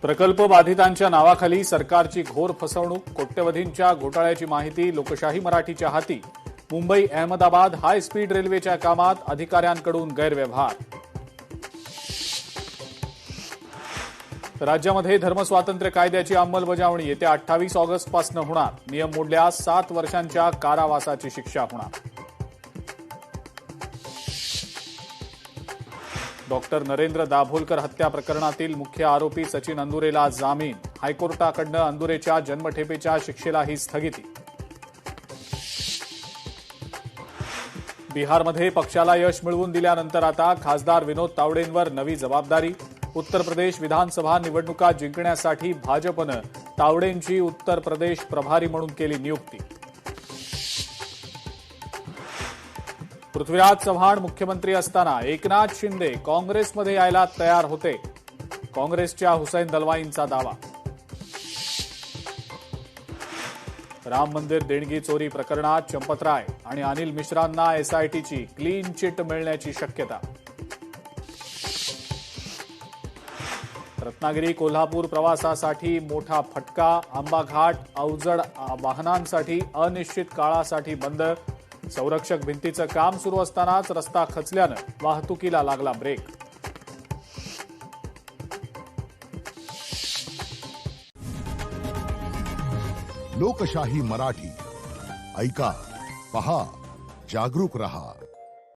प्रकल्प बाधितांच्या नावाखाली सरकारची घोर फसवणूक, कोट्यवधींच्या घोटाळ्याची माहिती लोकशाही मराठीच्या हाती. मुंबई अहमदाबाद हाय स्पीड रेल्वेच्या कामात अधिकाऱ्यांकडून गैरव्यवहार. राज्यामध्ये धर्मस्वातंत्र्य कायद्याची अंमलबजावणी येत्या 28 ऑगस्टपासून होणार. नियम मोडल्यास 7 वर्षांच्या कारावासाची शिक्षा होणार. डॉक्टर नरेंद्र दाभोलकर हत्या प्रकरणातील मुख्य आरोपी सचिन अंदुरेला जामीन. हायकोर्टाकडून अंदुरेच्या जन्मठेपेच्या शिक्षेलाही स्थगिती. बिहारमध्ये पक्षाला यश मिळवून दिल्यानंतर आता खासदार विनोद तावडेंवर नवी जबाबदारी. उत्तर प्रदेश विधानसभा निवडणुका जिंकण्यासाठी भाजपनं तावडेंची उत्तर प्रदेश प्रभारी म्हणून केली नियुक्ती. पृथ्वीराज चव्हाण मुख्यमंत्री असताना एकनाथ शिंदे काँग्रेसमध्ये यायला तयार होते. काँग्रेसच्या हुसैन दलवाईंचा दावा. राम मंदिर देणगी चोरी प्रकरणात चंपतराय आणि अनिल मिश्रांना एसआयटीची क्लीन चिट मिळण्याची शक्यता. रत्नागिरी कोल्हापूर प्रवासासाठी मोठा फटका. आंबा घाट अवजड वाहनांसाठी अनिश्चित काळासाठी बंद. संरक्षक भिंतीचं काम सुरू असतानाच रस्ता खचल्यानं वाहतुकीला लागला ब्रेक. लोकशाही मराठी ऐका, पहा, जागरूक रहा.